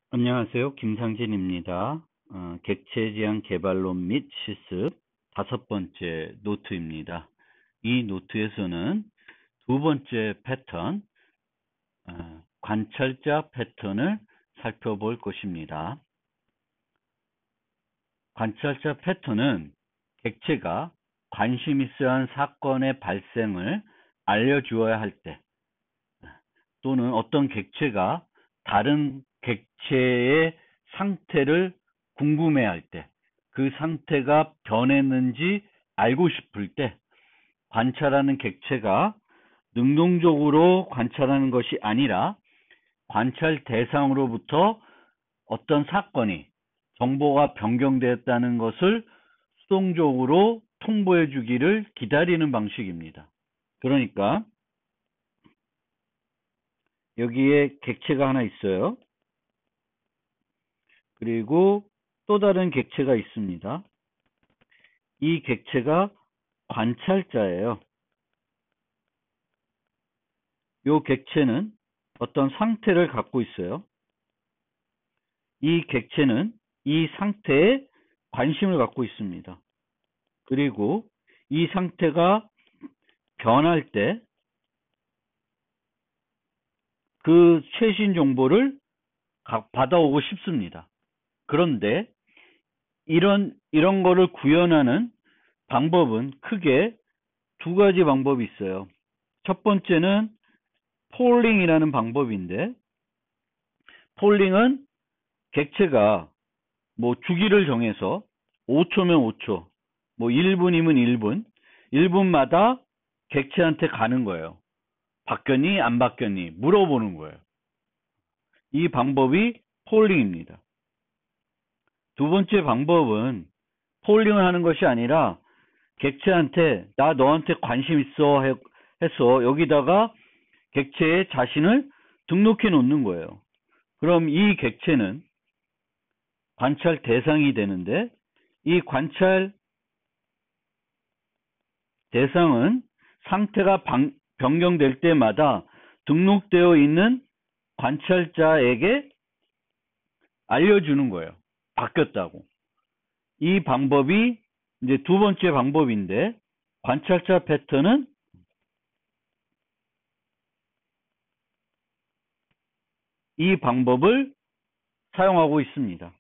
안녕하세요. 김상진입니다. 객체 지향 개발론 및 실습 5번째 노트입니다. 이 노트에서는 두 번째 패턴, 관찰자 패턴을 살펴볼 것입니다. 관찰자 패턴은 객체가 관심 있어야 한 사건의 발생을 알려주어야 할 때, 또는 어떤 객체가 다른 객체의 상태를 궁금해할 때, 그 상태가 변했는지 알고 싶을 때, 관찰하는 객체가 능동적으로 관찰하는 것이 아니라 관찰 대상으로부터 어떤 사건이, 정보가 변경되었다는 것을 수동적으로 통보해 주기를 기다리는 방식입니다. 그러니까 여기에 객체가 하나 있어요. 그리고 또 다른 객체가 있습니다. 이 객체가 관찰자예요. 이 객체는 어떤 상태를 갖고 있어요. 이 객체는 이 상태에 관심을 갖고 있습니다. 그리고 이 상태가 변할 때 그 최신 정보를 받아오고 싶습니다. 그런데 이런 거를 구현하는 방법은 크게 두 가지 방법이 있어요. 첫 번째는 폴링이라는 방법인데, 폴링은 객체가 주기를 정해서 5초면 5초, 1분이면 1분, 1분마다 객체한테 가는 거예요. 바뀌었니? 안 바뀌었니? 물어보는 거예요. 이 방법이 폴링입니다. 두 번째 방법은 폴링을 하는 것이 아니라 객체한테 나 너한테 관심 있어 해서 여기다가 객체의 자신을 등록해 놓는 거예요. 그럼 이 객체는 관찰 대상이 되는데, 이 관찰 대상은 상태가 변경될 때마다 등록되어 있는 관찰자에게 알려주는 거예요. 바뀌었다고. 이 방법이 이제 두 번째 방법인데, 관찰자 패턴은 이 방법을 사용하고 있습니다.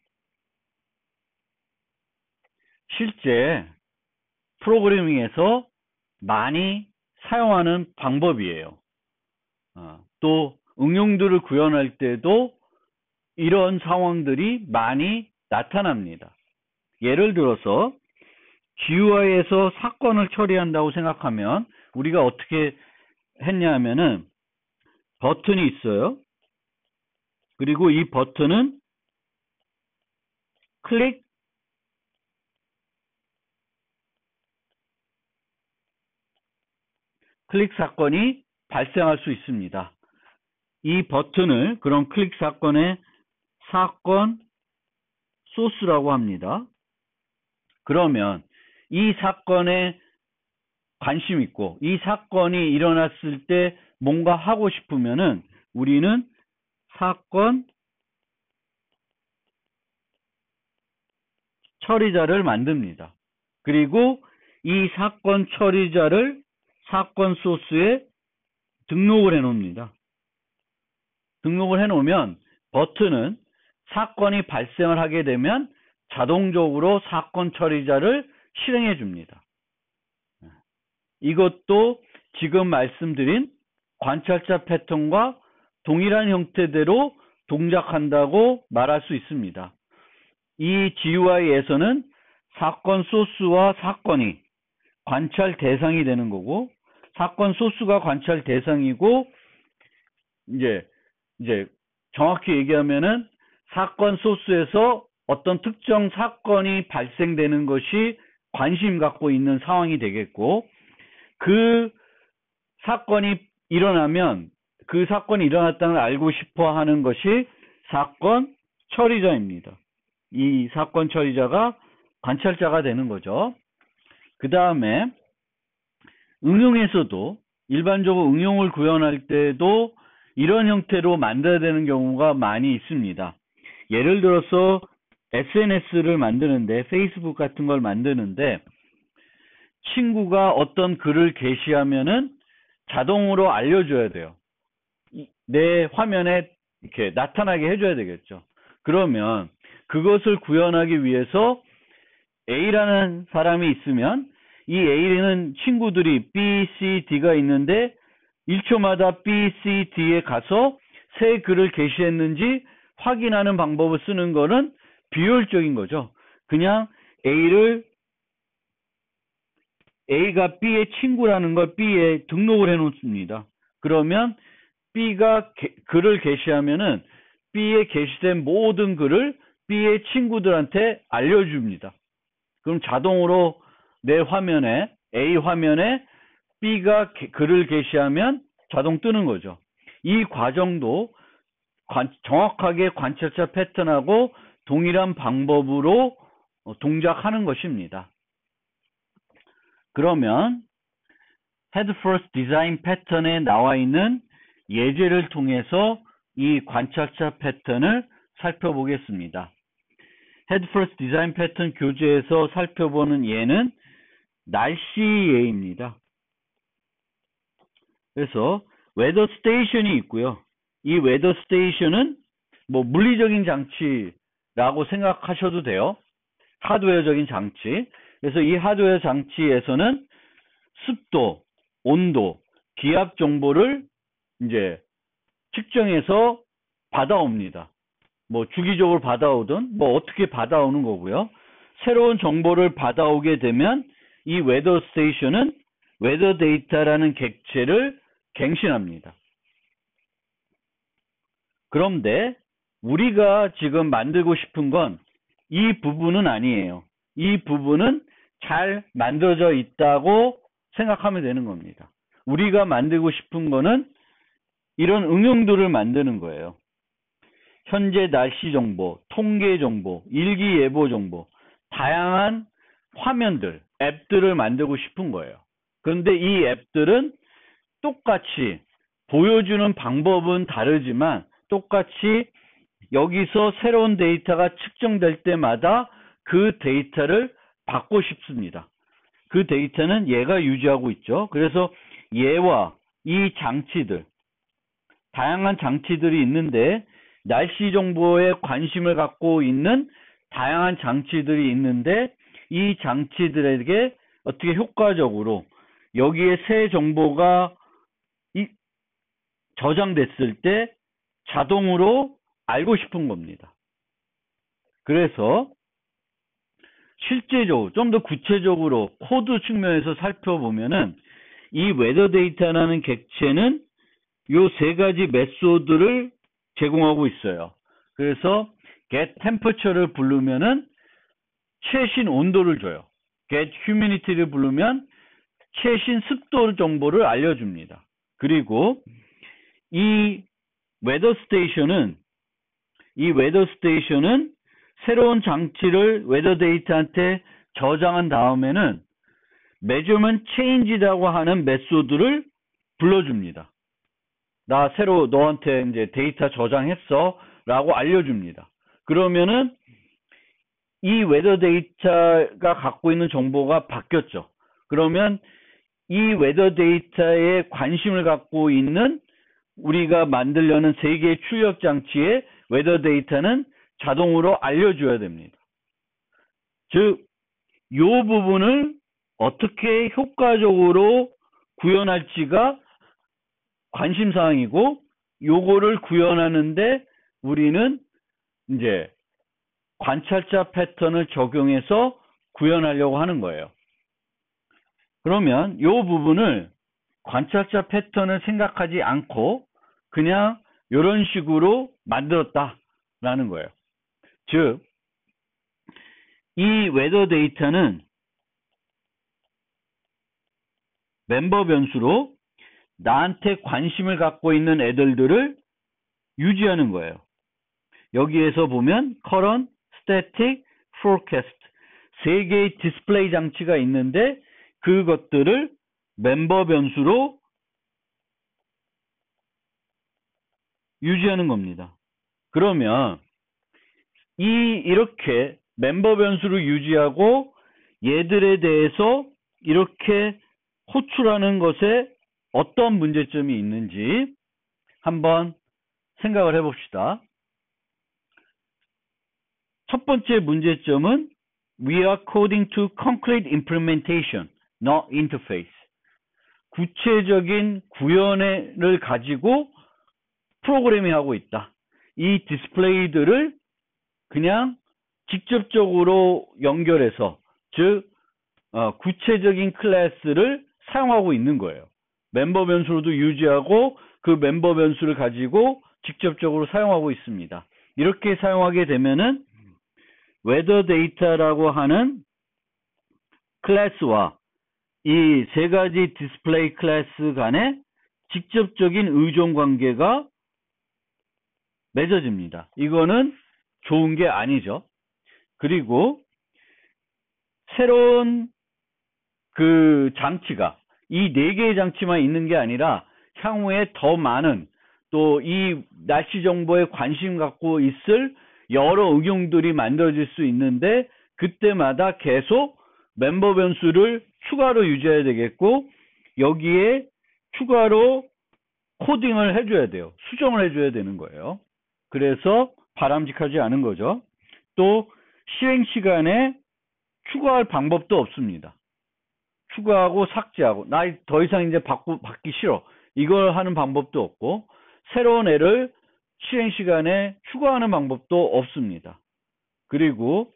실제 프로그래밍에서 많이 사용하는 방법이에요. 또 응용들을 구현할 때도 이런 상황들이 많이 나타납니다. 예를 들어서 GUI에서 사건을 처리한다고 생각하면 우리가 어떻게 했냐 하면은 버튼이 있어요. 그리고 이 버튼은 클릭 사건이 발생할 수 있습니다. 이 버튼을 그런 클릭 사건의 사건 소스라고 합니다. 그러면 이 사건에 관심 있고 이 사건이 일어났을 때 뭔가 하고 싶으면은 우리는 사건 처리자를 만듭니다. 그리고 이 사건 처리자를 사건 소스에 등록을 해 놓습니다. 등록을 해 놓으면 버튼은 사건이 발생을 하게 되면 자동적으로 사건 처리자를 실행해 줍니다. 이것도 지금 말씀드린 관찰자 패턴과 동일한 형태대로 동작한다고 말할 수 있습니다. 이 GUI에서는 사건 소스와 사건이 관찰 대상이 되는 거고, 사건 소스가 관찰 대상이고, 이제 정확히 얘기하면은 사건 소스에서 어떤 특정 사건이 발생되는 것이 관심 갖고 있는 상황이 되겠고, 그 사건이 일어나면 그 사건이 일어났다는 걸 알고 싶어 하는 것이 사건 처리자입니다. 이 사건 처리자가 관찰자가 되는 거죠. 그 다음에 응용에서도 일반적으로 응용을 구현할 때도 이런 형태로 만들어야 되는 경우가 많이 있습니다. 예를 들어서 SNS를 만드는데, 페이스북 같은 걸 만드는데, 친구가 어떤 글을 게시하면은 자동으로 알려줘야 돼요. 내 화면에 이렇게 나타나게 해줘야 되겠죠. 그러면 그것을 구현하기 위해서 A라는 사람이 있으면 이 A는 친구들이 B, C, D가 있는데 1초마다 B, C, D에 가서 새 글을 게시했는지 확인하는 방법을 쓰는 거는 비효율적인 거죠. 그냥 A가 B의 친구라는 걸 B에 등록을 해 놓습니다. 그러면 B가 글을 게시하면은 B에 게시된 모든 글을 B의 친구들한테 알려줍니다. 그럼 자동으로 내 화면에, A 화면에 B가 글을 게시하면 자동 뜨는 거죠. 이 과정도 정확하게 관찰자 패턴하고 동일한 방법으로 동작하는 것입니다. 그러면 Head First Design 패턴에 나와 있는 예제를 통해서 이 관찰자 패턴을 살펴보겠습니다. Head First Design 패턴 교재에서 살펴보는 예는 날씨 예입니다. 그래서 웨더 스테이션이 있고요. 이 웨더 스테이션은 뭐 물리적인 장치라고 생각하셔도 돼요. 하드웨어적인 장치. 그래서 이 하드웨어 장치에서는 습도, 온도, 기압 정보를 이제 측정해서 받아옵니다. 뭐 주기적으로 받아오든 뭐 어떻게 받아오는 거고요. 새로운 정보를 받아오게 되면 이 웨더 스테이션은 웨더 데이터라는 객체를 갱신합니다. 그런데 우리가 지금 만들고 싶은 건 이 부분은 아니에요. 이 부분은 잘 만들어져 있다고 생각하면 되는 겁니다. 우리가 만들고 싶은 거는 이런 응용들을 만드는 거예요. 현재 날씨 정보, 통계 정보, 일기예보 정보, 다양한 화면들, 앱들을 만들고 싶은 거예요. 그런데 이 앱들은 똑같이 보여주는 방법은 다르지만 똑같이 여기서 새로운 데이터가 측정될 때마다 그 데이터를 받고 싶습니다. 그 데이터는 얘가 유지하고 있죠. 그래서 얘와 이 장치들, 다양한 장치들이 있는데 날씨 정보에 관심을 갖고 있는 다양한 장치들이 있는데 이 장치들에게 어떻게 효과적으로 여기에 새 정보가 저장됐을 때 자동으로 알고 싶은 겁니다. 그래서 실제적으로 좀 더 구체적으로 코드 측면에서 살펴보면은 이 웨더 데이터라는 객체는 요 세 가지 메소드를 제공하고 있어요. 그래서 get temperature를 부르면은 최신 온도를 줘요. get humidity를 부르면 최신 습도 정보를 알려줍니다. 그리고 이 웨더 스테이션은 새로운 장치를 웨더 데이터한테 저장한 다음에는 measurement change라고 하는 메소드를 불러줍니다. 나 새로 너한테 이제 데이터 저장했어 라고 알려줍니다. 그러면은 이 웨더 데이터가 갖고 있는 정보가 바뀌었죠. 그러면 이 웨더 데이터에 관심을 갖고 있는 우리가 만들려는 세 개의 출력 장치의 웨더 데이터는 자동으로 알려줘야 됩니다. 즉, 이 부분을 어떻게 효과적으로 구현할지가 관심사항이고, 요거를 구현하는데 우리는 이제 관찰자 패턴을 적용해서 구현하려고 하는 거예요. 그러면 이 부분을 관찰자 패턴을 생각하지 않고 그냥 이런 식으로 만들었다라는 거예요. 즉, 이 웨더 데이터는 멤버 변수로 나한테 관심을 갖고 있는 애들을 유지하는 거예요. 여기에서 보면 current, static, forecast 세 개의 디스플레이 장치가 있는데 그것들을 멤버 변수로 유지하는 겁니다. 그러면 이렇게 멤버 변수를 유지하고 얘들에 대해서 이렇게 호출하는 것에 어떤 문제점이 있는지 한번 생각을 해봅시다. 첫 번째 문제점은 We are coding to concrete implementation, not interface. 구체적인 구현을 가지고 프로그래밍 하고 있다. 이 디스플레이들을 그냥 직접적으로 연결해서, 즉 구체적인 클래스를 사용하고 있는 거예요. 멤버 변수로도 유지하고 그 멤버 변수를 가지고 직접적으로 사용하고 있습니다. 이렇게 사용하게 되면은 weather data라고 하는 클래스와 이 세 가지 디스플레이 클래스 간에 직접적인 의존 관계가 맺어집니다. 이거는 좋은 게 아니죠. 그리고 새로운 그 장치가 이 네 개의 장치만 있는 게 아니라 향후에 더 많은 또 이 날씨 정보에 관심 갖고 있을 여러 응용들이 만들어질 수 있는데 그때마다 계속 멤버 변수를 추가로 유지해야 되겠고 여기에 추가로 코딩을 해줘야 돼요. 수정을 해줘야 되는 거예요. 그래서 바람직하지 않은 거죠. 또 실행 시간에 추가할 방법도 없습니다. 추가하고 삭제하고 나 더 이상 이제 받기 싫어. 이걸 하는 방법도 없고 새로운 애를 실행 시간에 추가하는 방법도 없습니다. 그리고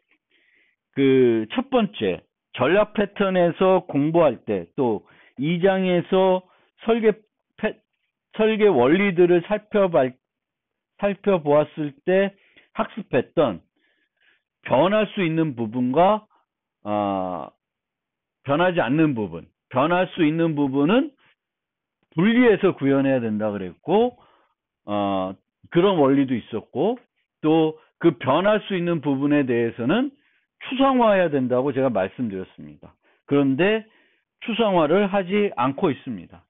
그 첫 번째 전략 패턴에서 공부할 때 또 2장에서 설계 원리들을 살펴보았을 때 학습했던 변할 수 있는 부분과 변하지 않는 부분, 변할 수 있는 부분은 분리해서 구현해야 된다 그랬고 그런 원리도 있었고 또 그 변할 수 있는 부분에 대해서는 추상화해야 된다고 제가 말씀드렸습니다. 그런데 추상화를 하지 않고 있습니다.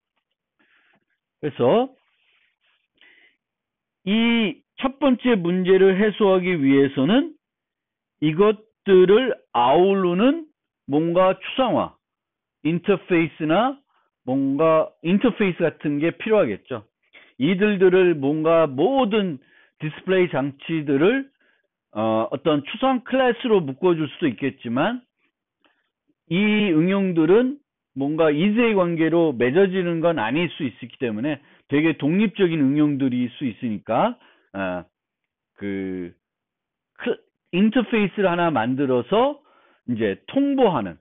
그래서 이 첫 번째 문제를 해소하기 위해서는 이것들을 아우르는 뭔가 추상화, 인터페이스나 뭔가 인터페이스 같은 게 필요하겠죠. 이들을 뭔가 모든 디스플레이 장치들을 어떤 추상 클래스로 묶어줄 수도 있겠지만 이 응용들은 뭔가 이세의 관계로 맺어지는 건 아닐 수 있기 때문에 되게 독립적인 응용들일 수 있으니까 그 인터페이스를 하나 만들어서 이제 통보하는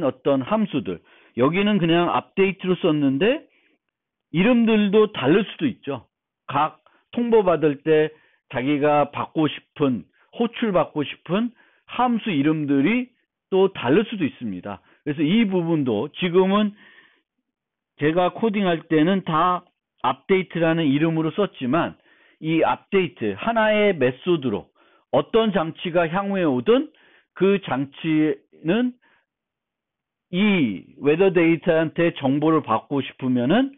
어떤 함수들 여기는 그냥 업데이트로 썼는데 이름들도 다를 수도 있죠. 각 통보받을 때 자기가 받고 싶은 호출받고 싶은 함수 이름들이 또 다를 수도 있습니다. 그래서 이 부분도 지금은 제가 코딩할 때는 다 업데이트라는 이름으로 썼지만 이 업데이트 하나의 메소드로 어떤 장치가 향후에 오든 그 장치는 이 웨더 데이터한테 정보를 받고 싶으면은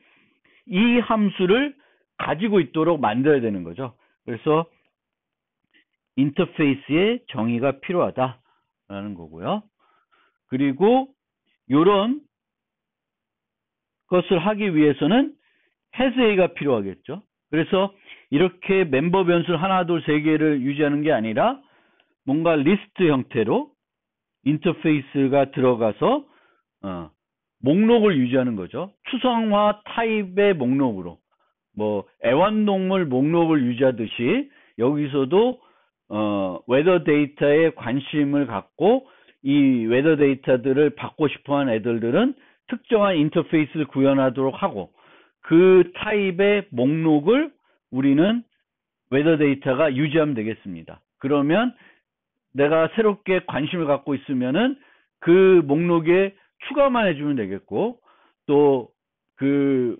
이 함수를 가지고 있도록 만들어야 되는 거죠. 그래서 인터페이스의 정의가 필요하다라는 거고요. 그리고 이런 것을 하기 위해서는 hasA가 필요하겠죠. 그래서 이렇게 멤버 변수를 하나, 둘, 세 개를 유지하는 게 아니라 뭔가 리스트 형태로 인터페이스가 들어가서 목록을 유지하는 거죠. 추상화 타입의 목록으로 뭐 애완동물 목록을 유지하듯이 여기서도 웨더 데이터에 관심을 갖고 이 웨더 데이터들을 받고 싶어하는 애들은 특정한 인터페이스를 구현하도록 하고 그 타입의 목록을 우리는 웨더 데이터가 유지하면 되겠습니다. 그러면 내가 새롭게 관심을 갖고 있으면은 그 목록에 추가만 해주면 되겠고 또 그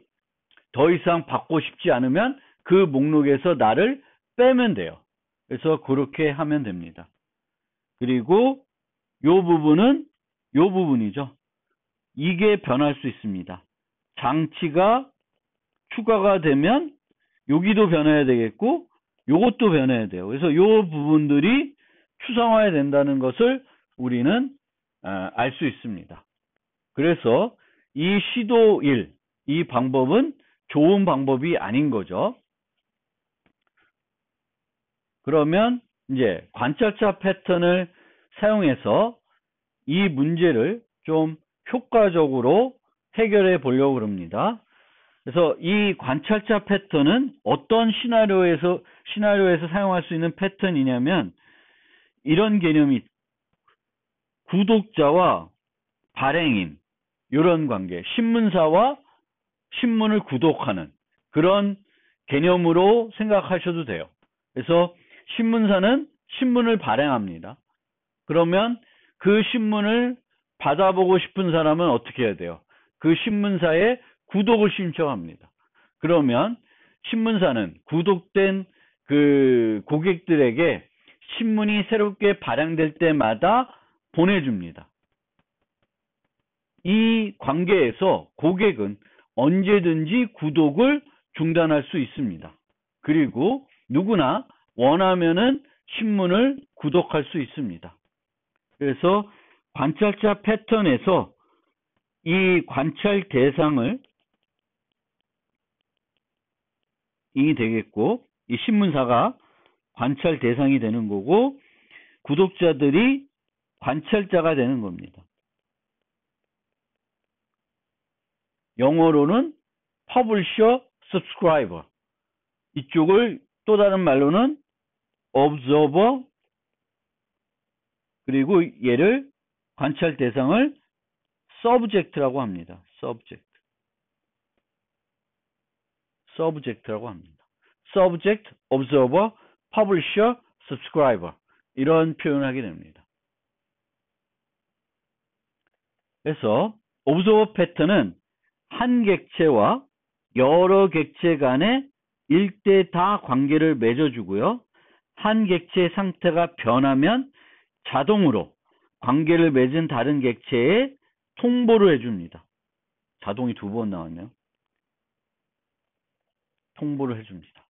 더 이상 받고 싶지 않으면 그 목록에서 나를 빼면 돼요. 그래서 그렇게 하면 됩니다. 그리고 요 부분이죠. 이게 변할 수 있습니다. 장치가 추가가 되면 여기도 변해야 되겠고 요것도 변해야 돼요. 그래서 요 부분들이 추상화해야 된다는 것을 우리는 알 수 있습니다. 그래서 이 시도 1, 이 방법은 좋은 방법이 아닌 거죠. 그러면 이제 관찰자 패턴을 사용해서 이 문제를 좀 효과적으로 해결해 보려고 합니다. 그래서 이 관찰자 패턴은 어떤 시나리오에서 사용할 수 있는 패턴이냐면 이런 개념이 구독자와 발행인 이런 관계, 신문사와 신문을 구독하는 그런 개념으로 생각하셔도 돼요. 그래서 신문사는 신문을 발행합니다. 그러면 그 신문을 받아보고 싶은 사람은 어떻게 해야 돼요? 그 신문사에 구독을 신청합니다. 그러면 신문사는 구독된 그 고객들에게 신문이 새롭게 발행될 때마다 보내줍니다. 이 관계에서 고객은 언제든지 구독을 중단할 수 있습니다. 그리고 누구나 원하면은 신문을 구독할 수 있습니다. 그래서 관찰자 패턴에서 이 관찰 대상을 이 되겠고 이 신문사가 관찰 대상이 되는 거고 구독자들이 관찰자가 되는 겁니다. 영어로는 publisher, subscriber. 이쪽을 또 다른 말로는 observer 그리고 얘를 관찰 대상을 subject라고 합니다. subject라고 합니다. subject, observer, publisher, subscriber 이런 표현을 하게 됩니다. 그래서 observer 패턴은 한 객체와 여러 객체 간의 일대다 관계를 맺어주고요. 한 객체의 상태가 변하면 자동으로 관계를 맺은 다른 객체에 통보를 해줍니다. 자동이 2번 나왔네요. 통보를 해줍니다.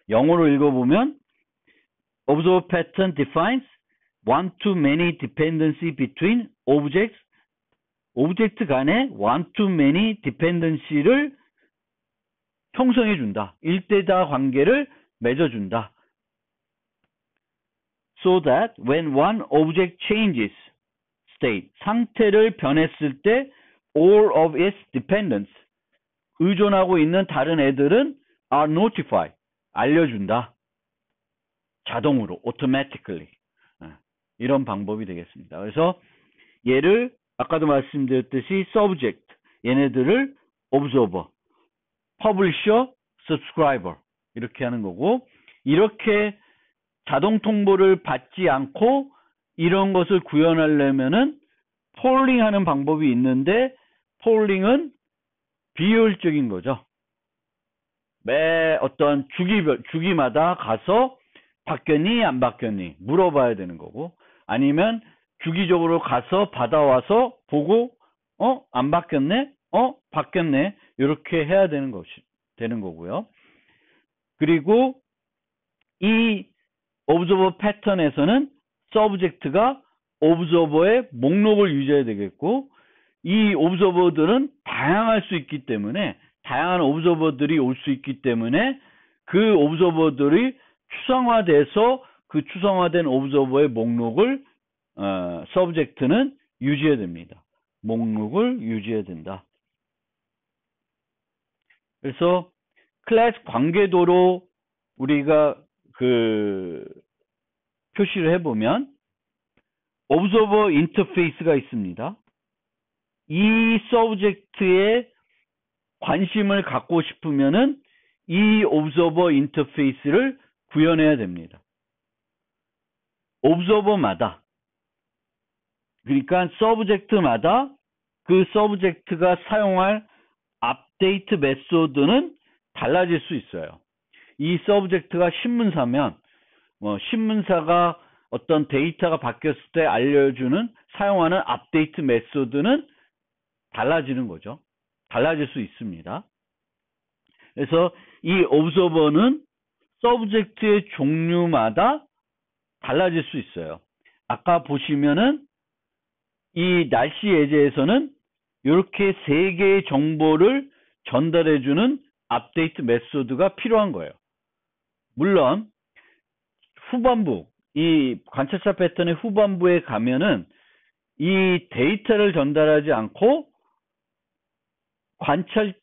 영어로 읽어보면 Observer pattern defines one-to-many dependency between objects 오브젝트 간의 one-to-many dependency를 형성해준다. 일대다 관계를 맺어준다. So that when one object changes state, 상태를 변했을 때 all of its dependents, 의존하고 있는 다른 애들은 are notified, 알려준다. 자동으로, automatically. 이런 방법이 되겠습니다. 그래서 얘를 아까도 말씀드렸듯이 subject, 얘네들을 observer, publisher, subscriber 이렇게 하는 거고 이렇게 자동 통보를 받지 않고 이런 것을 구현하려면은 폴링 하는 방법이 있는데 폴링은 비효율적인 거죠. 매 어떤 주기마다 가서 바뀌었니 안 바뀌었니 물어봐야 되는 거고 아니면 주기적으로 가서 받아와서 보고 안 바뀌었네? 바뀌었네. 이렇게 해야 되는 거고요. 그리고 이 observer 패턴에서는 subject가 observer의 목록을 유지해야 되겠고 이 observer들은 다양할 수 있기 때문에 다양한 observer들이 올 수 있기 때문에 그 observer들이 추상화돼서 그 추상화된 observer의 목록을 subject는 유지해야 됩니다. 목록을 유지해야 된다. 그래서 클래스 관계도로 우리가 표시를 해보면 observer interface가 있습니다. 이 subject에 관심을 갖고 싶으면은 이 observer interface를 구현해야 됩니다. observer마다 그러니까 subject마다 그 subject가 사용할 update 메소드는 달라질 수 있어요. 이 subject가 신문사면 신문사가 어떤 데이터가 바뀌었을 때 알려주는 사용하는 update 메소드는 달라지는 거죠. 달라질 수 있습니다. 그래서 이 observer는 서브젝트의 종류마다 달라질 수 있어요. 아까 보시면은 이 날씨 예제에서는 이렇게 세 개의 정보를 전달해주는 업데이트 메소드가 필요한 거예요. 물론 후반부, 이 관찰자 패턴의 후반부에 가면은 이 데이터를 전달하지 않고 관찰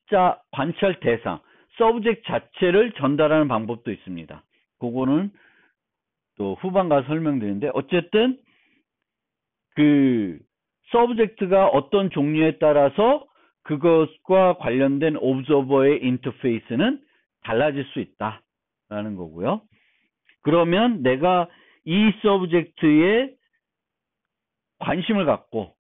대상, 서브젝트 자체를 전달하는 방법도 있습니다. 그거는 또 후반 가서 설명드리는데, 어쨌든 그 서브젝트가 어떤 종류에 따라서 그것과 관련된 오브저버의 인터페이스는 달라질 수 있다라는 거고요. 그러면 내가 이 서브젝트에 관심을 갖고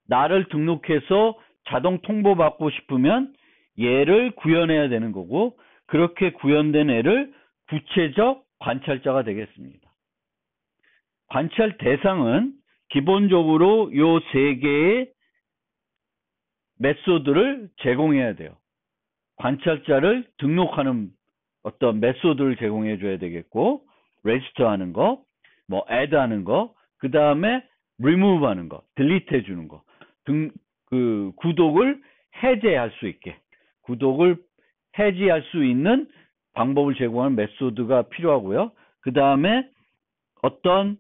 나를 등록해서 자동 통보받고 싶으면 얘를 구현해야 되는 거고, 그렇게 구현된 애를 구체적 관찰자가 되겠습니다. 관찰 대상은 기본적으로 요 세 개의 메소드를 제공해야 돼요. 관찰자를 등록하는 어떤 메소드를 제공해 줘야 되겠고, 레지스터 하는 거, 뭐 add 하는 거, 그 다음에 remove 하는 거, delete 해 주는 거, 그 구독을 해제할 수 있게, 구독을 해지할 수 있는 방법을 제공하는 메소드가 필요하고요. 그 다음에 어떤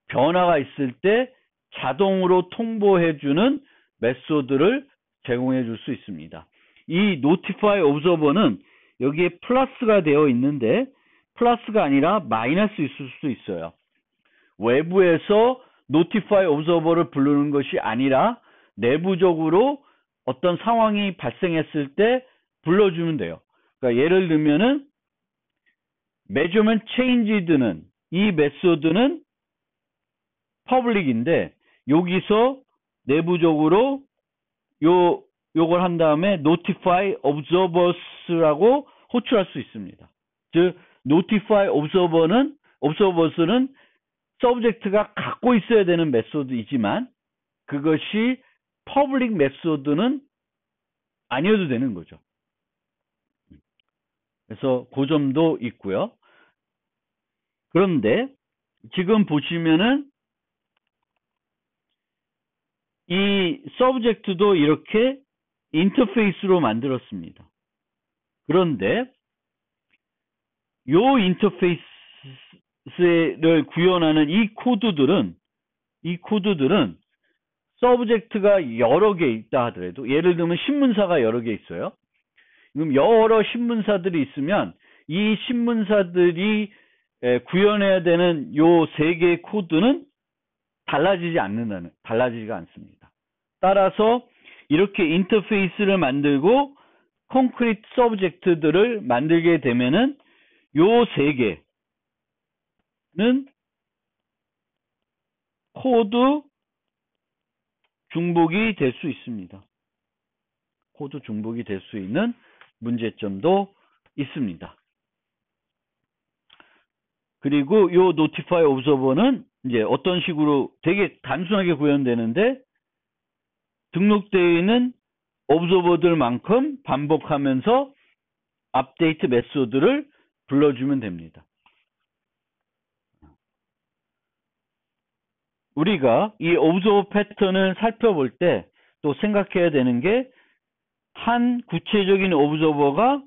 변화가 있을 때 자동으로 통보해주는 메소드를 제공해 줄 수 있습니다. 이 Notify Observer는 여기에 플러스가 되어 있는데 플러스가 아니라 마이너스 있을 수도 있어요. 외부에서 Notify Observer를 부르는 것이 아니라 내부적으로 어떤 상황이 발생했을 때 불러주면 돼요. 그러니까 예를 들면은 Measurement Changed는 이 메소드는 퍼블릭인데 여기서 내부적으로 요걸 한 다음에 notify observers라고 호출할 수 있습니다. 즉 notify observers는 서브젝트가 갖고 있어야 되는 메소드이지만 그것이 퍼블릭 메소드는 아니어도 되는 거죠. 그래서 그 점도 있고요. 그런데 지금 보시면은 이 서브젝트도 이렇게 인터페이스로 만들었습니다. 그런데 요 인터페이스를 구현하는 이 코드들은 서브젝트가 여러 개 있다 하더라도, 예를 들면 신문사가 여러 개 있어요. 그럼 여러 신문사들이 있으면 이 신문사들이 구현해야 되는 요 세 개의 코드는 달라지지가 않습니다. 따라서 이렇게 인터페이스를 만들고 콘크리트 서브젝트들을 만들게 되면은 요 세 개는 코드 중복이 될 수 있습니다. 코드 중복이 될 수 있는 문제점도 있습니다. 그리고 요 Notify Observer는 이제 어떤 식으로 되게 단순하게 구현되는데 등록되어 있는 오브저버들만큼 반복하면서 업데이트 메소드를 불러주면 됩니다. 우리가 이 오브저버 패턴을 살펴볼 때 또 생각해야 되는 게, 한 구체적인 오브저버가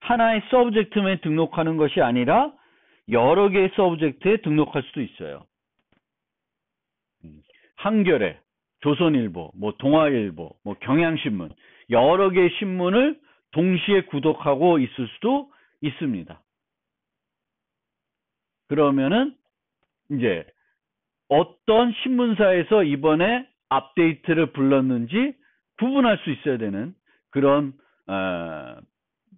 하나의 서브젝트만 등록하는 것이 아니라 여러 개의 서브젝트에 등록할 수도 있어요. 한겨레, 조선일보, 뭐 동아일보, 뭐 경향신문, 여러 개의 신문을 동시에 구독하고 있을 수도 있습니다. 그러면은 이제 어떤 신문사에서 이번에 업데이트를 불렀는지 구분할 수 있어야 되는 그런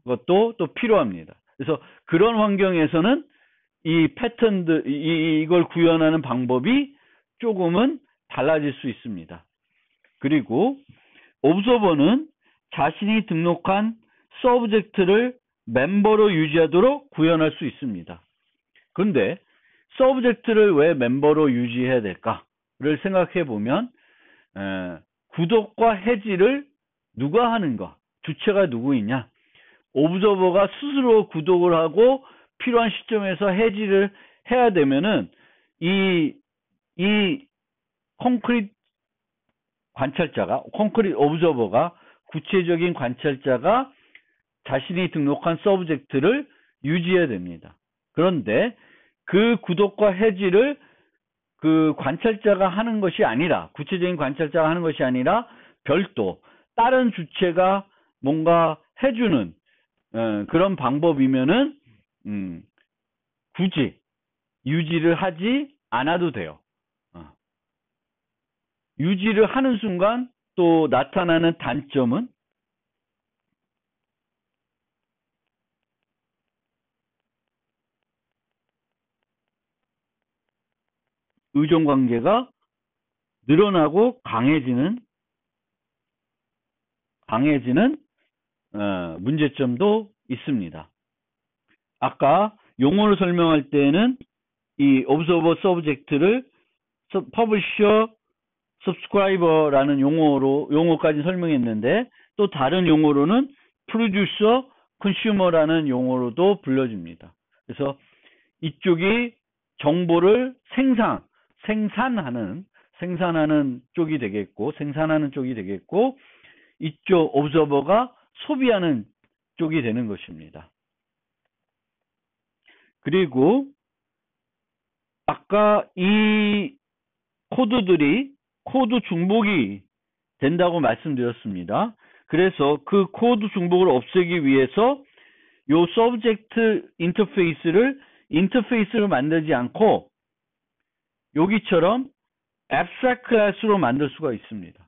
것도 또 필요합니다. 그래서 그런 환경에서는 이 패턴들, 이걸 구현하는 방법이 조금은 달라질 수 있습니다. 그리고 옵저버는 자신이 등록한 서브젝트를 멤버로 유지하도록 구현할 수 있습니다. 그런데 서브젝트를 왜 멤버로 유지해야 될까를 생각해 보면, 구독과 해지를 누가 하는가, 주체가 누구이냐, 오브저버가 스스로 구독을 하고 필요한 시점에서 해지를 해야 되면은 이 콘크리트 콘크리트 오브저버가 구체적인 관찰자가 자신이 등록한 서브젝트를 유지해야 됩니다. 그런데 그 구독과 해지를 그 관찰자가 하는 것이 아니라, 구체적인 관찰자가 하는 것이 아니라 별도 다른 주체가 뭔가 해주는 그런 방법이면은 굳이 유지를 하지 않아도 돼요. 유지를 하는 순간 또 나타나는 단점은 의존관계가 늘어나고 강해지는 문제점도 있습니다. 아까 용어를 설명할 때는 이 observer subject를 publisher, subscriber라는 용어까지 설명했는데, 또 다른 용어로는 producer, consumer라는 용어로도 불려집니다. 그래서 이쪽이 정보를 생산하는 쪽이 되겠고, 이쪽 observer가 소비하는 쪽이 되는 것입니다. 그리고 아까 이 코드들이 코드 중복이 된다고 말씀드렸습니다. 그래서 그 코드 중복을 없애기 위해서 요 서브젝트 인터페이스를 만들지 않고 여기처럼 abstract class로 만들 수가 있습니다.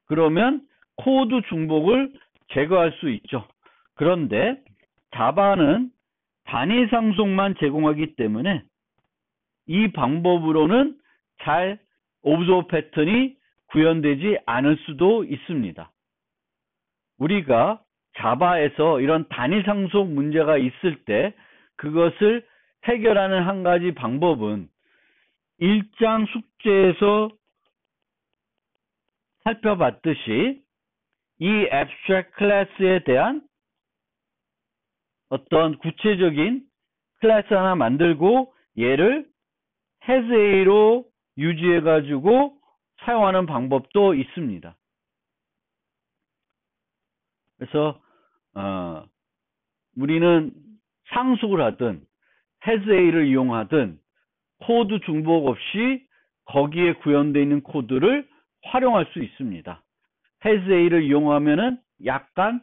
그러면 코드 중복을 제거할 수 있죠. 그런데 자바는 단위 상속만 제공하기 때문에 이 방법으로는 잘 observer 패턴이 구현되지 않을 수도 있습니다. 우리가 자바에서 이런 단위 상속 문제가 있을 때 그것을 해결하는 한 가지 방법은 1장 숙제에서 살펴봤듯이 이 abstract class에 대한 어떤 구체적인 클래스 하나 만들고 얘를 hasA로 유지해가지고 사용하는 방법도 있습니다. 그래서 우리는 상속을 하든 hasA를 이용하든 코드 중복 없이 거기에 구현되어 있는 코드를 활용할 수 있습니다. hasA를 이용하면은 약간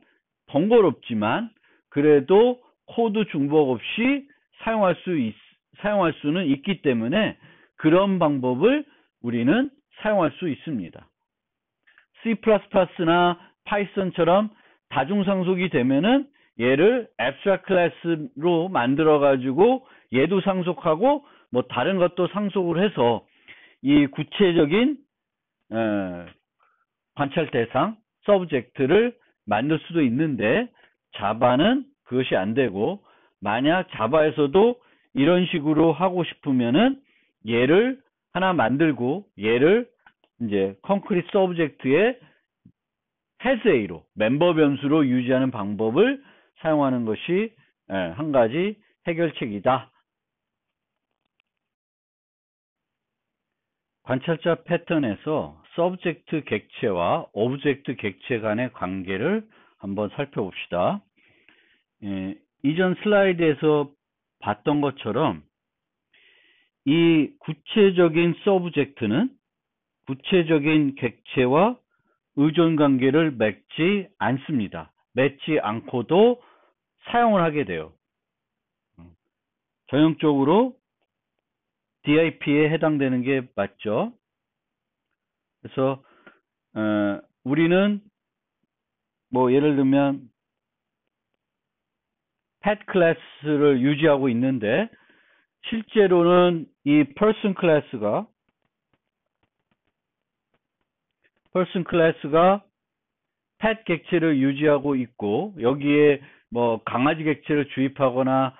번거롭지만 그래도 코드 중복 없이 사용할 수는 있기 때문에 그런 방법을 우리는 사용할 수 있습니다. C++나 파이썬처럼 다중상속이 되면은 얘를 abstract class로 만들어 가지고 얘도 상속하고 뭐 다른 것도 상속을 해서 이 구체적인 관찰 대상 서브젝트를 만들 수도 있는데 자바는 그것이 안 되고, 만약 자바에서도 이런 식으로 하고 싶으면은 얘를 하나 만들고 얘를 이제 콘크리트 서브젝트의 hasA로 멤버 변수로 유지하는 방법을 사용하는 것이 한 가지 해결책이다. 관찰자 패턴에서 서브젝트 객체와 오브젝트 객체 간의 관계를 한번 살펴봅시다. 이전 슬라이드에서 봤던 것처럼 이 구체적인 서브젝트는 구체적인 객체와 의존 관계를 맺지 않습니다. 맺지 않고도 사용을 하게 돼요. 전형적으로 DIP에 해당되는 게 맞죠. 그래서 우리는 뭐 예를 들면 pet 클래스를 유지하고 있는데 실제로는 이 person 클래스가 pet 객체를 유지하고 있고 여기에 뭐 강아지 객체를 주입하거나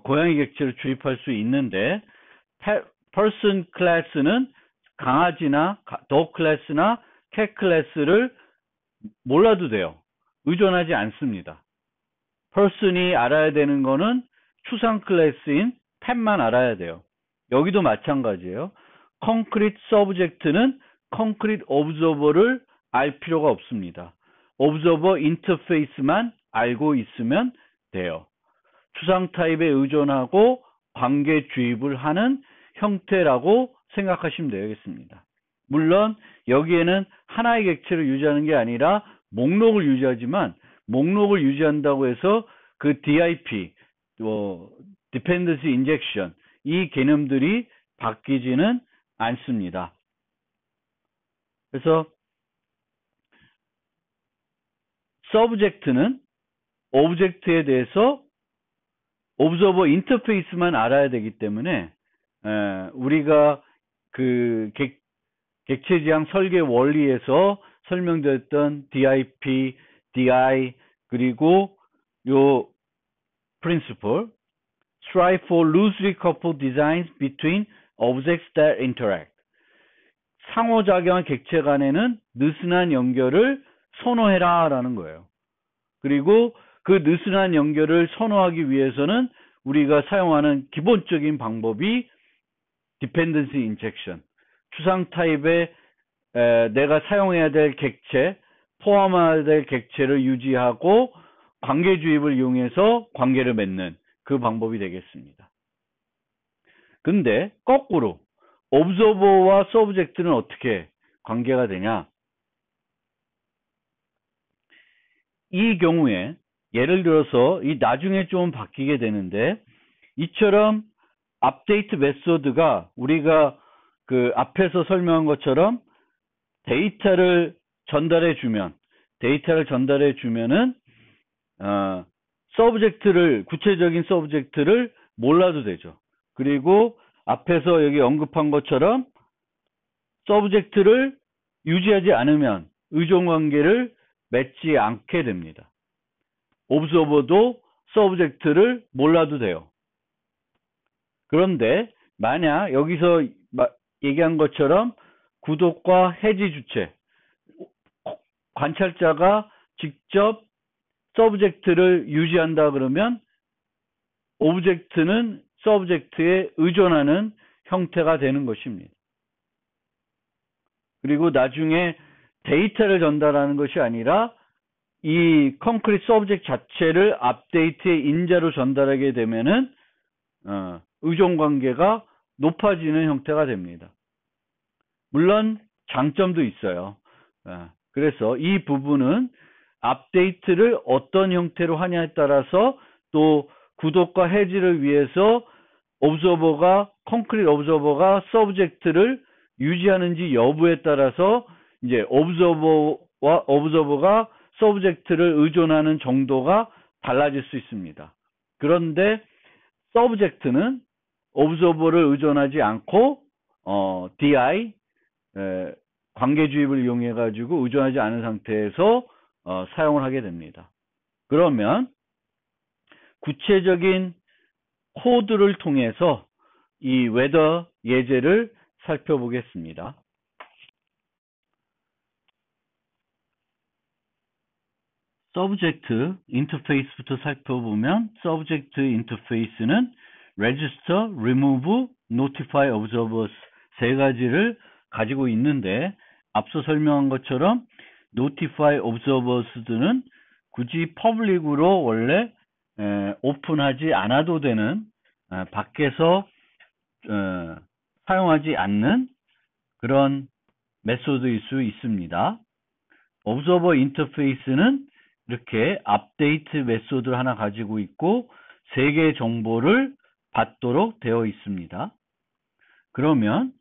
고양이 객체를 주입할 수 있는데 person 클래스는 강아지나 dog 클래스나 cat 클래스를 몰라도 돼요. 의존하지 않습니다. person이 알아야 되는 거는 추상 클래스인 펜만 알아야 돼요. 여기도 마찬가지예요. concrete subject는 concrete observer를 알 필요가 없습니다. observer interface만 알고 있으면 돼요. 추상 타입에 의존하고 관계 주입을 하는 형태라고 생각하시면 되겠습니다. 물론 여기에는 하나의 객체를 유지하는 게 아니라 목록을 유지하지만 목록을 유지한다고 해서 그 DIP, Dependency Injection 이 개념들이 바뀌지는 않습니다. 그래서 Subject는 Object에 대해서 Observer Interface만 알아야 되기 때문에 우리가 그 객체 지향 설계 원리에서 설명드렸던 DIP, DI 그리고 요 principle strive for loosely coupled designs between objects that interact. 상호작용한 객체 간에는 느슨한 연결을 선호해라 라는 거예요. 그리고 그 느슨한 연결을 선호하기 위해서는 우리가 사용하는 기본적인 방법이 dependency injection. 추상 타입에 내가 사용해야 될 객체, 포함해야 될 객체를 유지하고 관계 주입을 이용해서 관계를 맺는 그 방법이 되겠습니다. 근데 거꾸로 observer와 subject는 어떻게 관계가 되냐? 이 경우에 예를 들어서 이 나중에 좀 바뀌게 되는데 이처럼 업데이트 메소드가 우리가 그 앞에서 설명한 것처럼 데이터를 전달해 주면은 구체적인 서브젝트를 몰라도 되죠. 그리고 앞에서 여기 언급한 것처럼 서브젝트를 유지하지 않으면 의존 관계를 맺지 않게 됩니다. 옵저버도 서브젝트를 몰라도 돼요. 그런데 만약 여기서 얘기한 것처럼 구독과 해지 주체, 관찰자가 직접 서브젝트를 유지한다 그러면 오브젝트는 서브젝트에 의존하는 형태가 되는 것입니다. 그리고 나중에 데이터를 전달하는 것이 아니라 이 콘크리트 서브젝트 자체를 업데이트의 인자로 전달하게 되면은 의존 관계가 높아지는 형태가 됩니다. 물론 장점도 있어요. 그래서 이 부분은 업데이트를 어떤 형태로 하냐에 따라서 또 구독과 해지를 위해서 콘크리트 오브저버가 서브젝트를 유지하는지 여부에 따라서 이제 오브저버가 서브젝트를 의존하는 정도가 달라질 수 있습니다. 그런데 서브젝트는 오브저버를 의존하지 않고 DI 관계 주입을 이용해 가지고 의존하지 않은 상태에서 사용을 하게 됩니다. 그러면 구체적인 코드를 통해서 이 웨더 예제를 살펴보겠습니다. 서브젝트 인터페이스부터 살펴보면 서브젝트 인터페이스는 register, remove, notify observers 세 가지를 가지고 있는데 앞서 설명한 것처럼 notify observers들은 굳이 퍼블릭으로 원래 오픈하지 않아도 되는 밖에서 사용하지 않는 그런 메소드일 수 있습니다. observer 인터페이스는 이렇게 업데이트 메소드를 하나 가지고 있고 세 개의 정보를 받도록 되어 있습니다. 그러면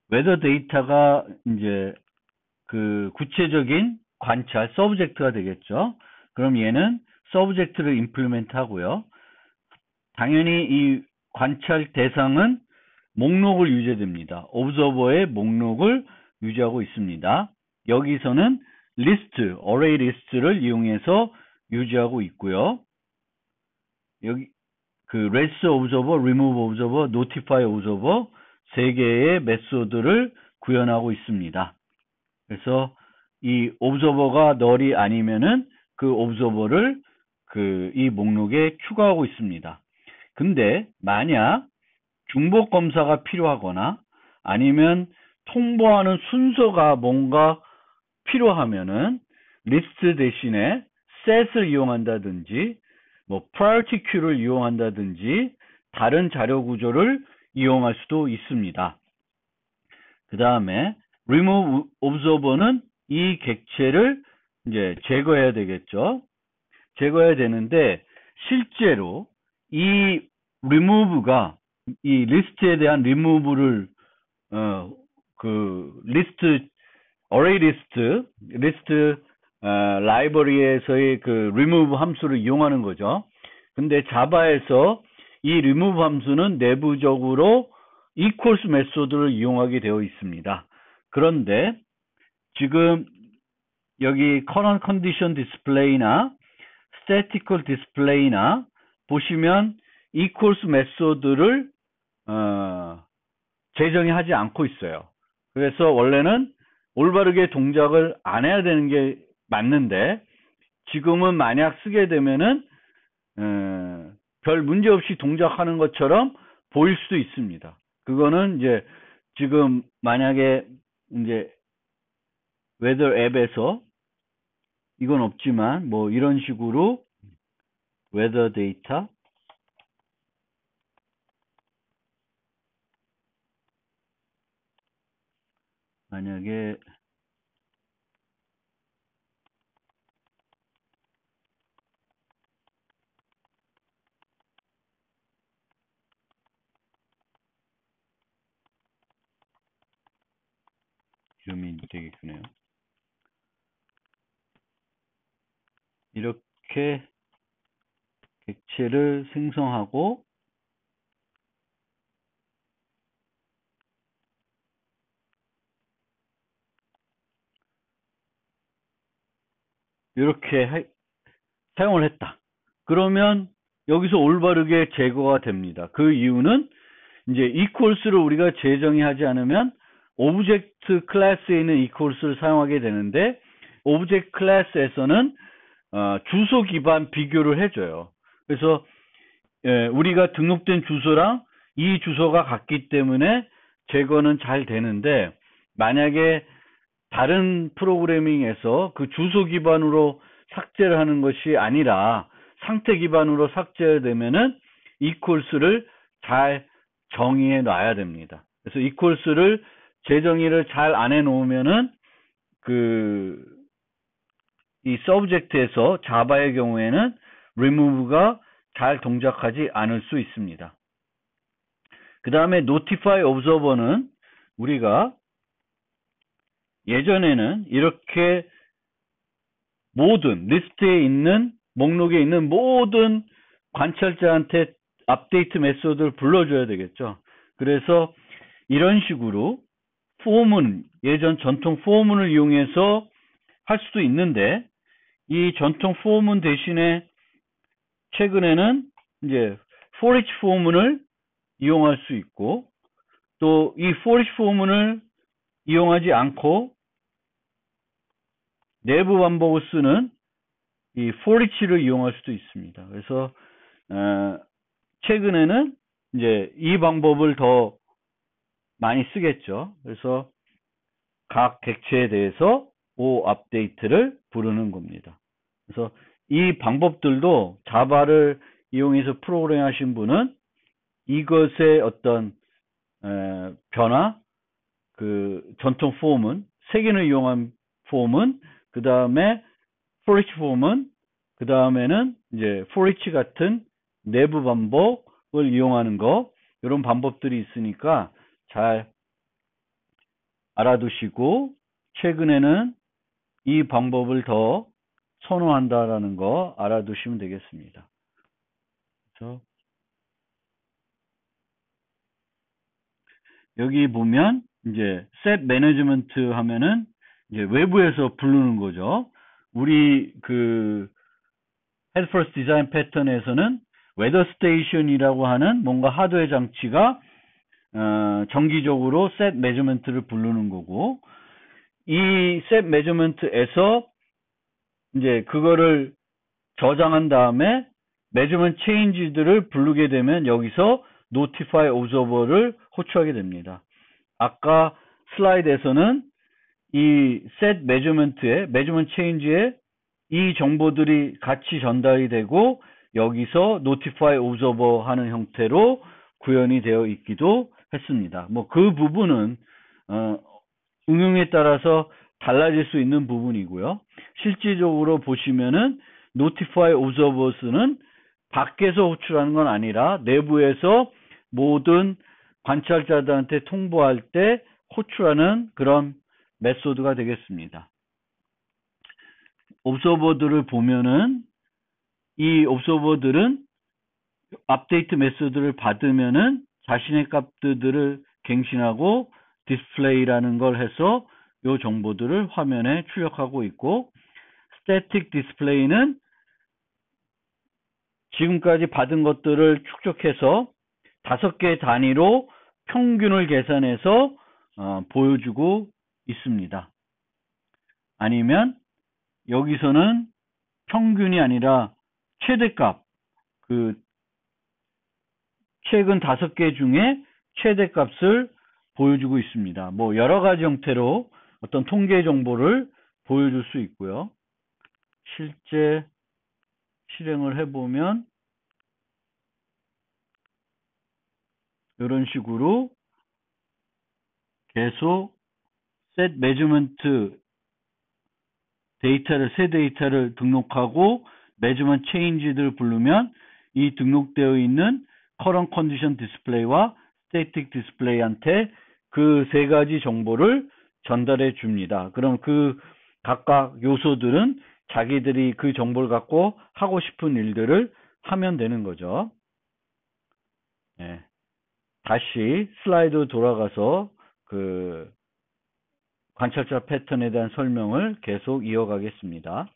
웨더 데이터가 이제 그 구체적인 관찰 서브젝트가 되겠죠. 그럼 얘는 서브젝트를 임플리멘트 하고요. 당연히 이 관찰 대상은 목록을 유지됩니다. 오브저버의 목록을 유지하고 있습니다. 여기서는 리스트, 어레이 리스트를 이용해서 유지하고 있고요. 여기 그 register observer, remove observer, notify observer 세 개의 메소드를 구현하고 있습니다. 그래서 이 observer가 널이 아니면은 그 observer를 이 목록에 추가하고 있습니다. 근데 만약 중복 검사가 필요하거나 아니면 통보하는 순서가 뭔가 필요하면은 리스트 대신에 set을 이용한다든지 뭐 priority queue를 이용한다든지 다른 자료 구조를 이용할 수도 있습니다. 그 다음에 remove observer는 이 객체를 이제 제거해야 되겠죠. 제거해야 되는데 실제로 이 remove가 이 리스트에 대한 remove를 리스트 array 리스트 라이브러리에서의 그 remove 함수를 이용하는 거죠. 근데 자바에서 이 remove 함수는 내부적으로 equals 메소드를 이용하게 되어 있습니다. 그런데 지금 여기 current condition display나 statistical display나 보시면 equals 메소드를 제정이 하지 않고 있어요. 그래서 원래는 올바르게 동작을 안 해야 되는 게 맞는데 지금은 만약 쓰게 되면은 별 문제 없이 동작하는 것처럼 보일 수도 있습니다. 그거는 이제 지금 만약에 이제 웨더 앱에서 이건 없지만 뭐 이런 식으로 웨더 데이터 만약에 이러면 되겠네요. 이렇게 객체를 생성하고 이렇게 사용을 했다. 그러면 여기서 올바르게 제거가 됩니다. 그 이유는 이제 equals를 우리가 제정이 하지 않으면 오브젝트 클래스에 있는 equals를 사용하게 되는데 오브젝트 클래스에서는 주소 기반 비교를 해줘요. 그래서 우리가 등록된 주소랑 이 주소가 같기 때문에 제거는 잘 되는데 만약에 다른 프로그래밍에서 그 주소 기반으로 삭제를 하는 것이 아니라 상태 기반으로 삭제되면은 equals를 잘 정의해 놔야 됩니다. 그래서 equals를 재정의를 잘 안 해 놓으면은 이 서브젝트에서 자바의 경우에는 remove가 잘 동작하지 않을 수 있습니다. 그 다음에 notify observer는 우리가 예전에는 이렇게 모든 리스트에 있는 목록에 있는 모든 관찰자한테 업데이트 메소드를 불러줘야 되겠죠. 그래서 이런 식으로 예전 전통 포문을 이용해서 할 수도 있는데 이 전통 포문 대신에 최근에는 이제 for each 포문을 이용할 수 있고 또 이 for each 포문을 이용하지 않고 내부 반복을 쓰는 이 for each를 이용할 수도 있습니다. 그래서 최근에는 이제 이 방법을 더 많이 쓰겠죠. 그래서 각 객체에 대해서 업데이트를 부르는 겁니다. 그래서 이 방법들도 자바를 이용해서 프로그램 하신 분은 이것의 어떤 변화, 전통 폼은, 세 개를 이용한 폼은, 그 다음에 for each 폼은, 그 다음에는 이제 for each 같은 내부 반복을 이용하는 거, 이런 방법들이 있으니까 잘 알아두시고, 최근에는 이 방법을 더 선호한다라는 거 알아두시면 되겠습니다. 그래서 여기 보면 이제 set management 하면은 이제 외부에서 부르는 거죠. 우리 head first design 패턴에서는 weather station이라고 하는 뭔가 하드웨어 장치가 정기적으로 set measurement를 부르는 거고 이 set measurement에서 이제 그거를 저장한 다음에 measurement change들을 부르게 되면 여기서 notify observer를 호출하게 됩니다. 아까 슬라이드에서는 이 set measurement에 measurement change에 이 정보들이 같이 전달이 되고 여기서 notify observer 하는 형태로 구현이 되어 있기도 했습니다. 뭐 그 부분은 응용에 따라서 달라질 수 있는 부분이고요. 실질적으로 보시면은 notify observers는 밖에서 호출하는 건 아니라 내부에서 모든 관찰자들한테 통보할 때 호출하는 그런 메소드가 되겠습니다. 옵서버들을 보면은 이 옵서버들은 업데이트 메소드를 받으면은 자신의 값들을 갱신하고 디스플레이라는 걸 해서 이 정보들을 화면에 출력하고 있고, 스태틱 디스플레이는 지금까지 받은 것들을 축적해서 5개 단위로 평균을 계산해서 보여주고 있습니다. 아니면 여기서는 평균이 아니라 최대값, 최근 5개 중에 최대값을 보여주고 있습니다. 뭐 여러 가지 형태로 어떤 통계 정보를 보여줄 수 있고요. 실제 실행을 해보면 이런 식으로 계속 set measurement 데이터를, 새 데이터를 등록하고 measurement change들을 부르면 이 등록되어 있는 current condition display와 static display한테 그 3가지 정보를 전달해 줍니다. 그럼 그 각각 요소들은 자기들이 그 정보를 갖고 하고 싶은 일들을 하면 되는 거죠. 네. 다시 슬라이드 돌아가서 그 관찰자 패턴에 대한 설명을 계속 이어가겠습니다.